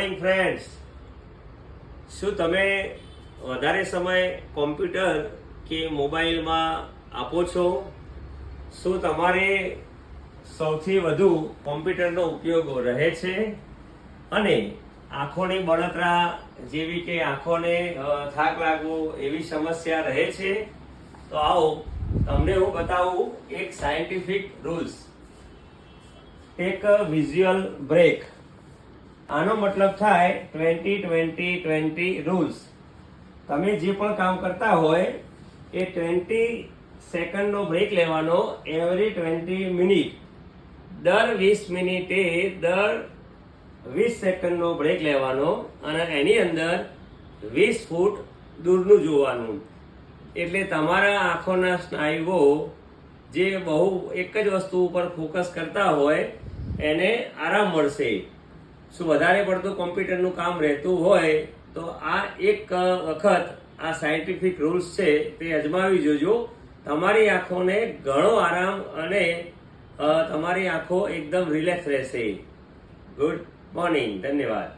Morning friends. શું તમે વધારે સમય કોમ્પ્યુટર કે મોબાઈલમાં આપો છો? શું તમારે સૌથી વધુ કોમ્પ્યુટરનો ઉપયોગ રહે છે? અને આંખોની બળતરા જેવી કે આંખોને થાક લાગવો એવી સમસ્યા રહે છે? તો આવો તમને હું બતાવું એક scientific rules. Take a visual break. આનો મતલબ થાય 20-20-20 રૂલ્સ. તમે જે પણ કામ કરતા હોય એ 20 સેકન્ડનો બ્રેક લેવાનો એવરી 20 મિનિટ. દર 20 મિનિટે દર 20 સેકન્ડનો બ્રેક લેવાનો અને એની અંદર 20 ફૂટ દૂરનું જોવાનું. એટલે તમારા આંખોના સ્નાયુઓ જે બહુ એક જ વસ્તુ ઉપર ફોકસ કરતા હોય એને આરામ મળશે. શું વધારે પડતું કોમ્પ્યુટરનું કામ રહેતું હોય તો આ એક વખત આ સાયન્ટિફિક રૂલ્સ છે તે અજમાવી જોજો. તમારી આંખોને ઘણો આરામ અને તમારી આંખો એકદમ રિલેક્સ રહેશે. Good morning. ધન્યવાદ.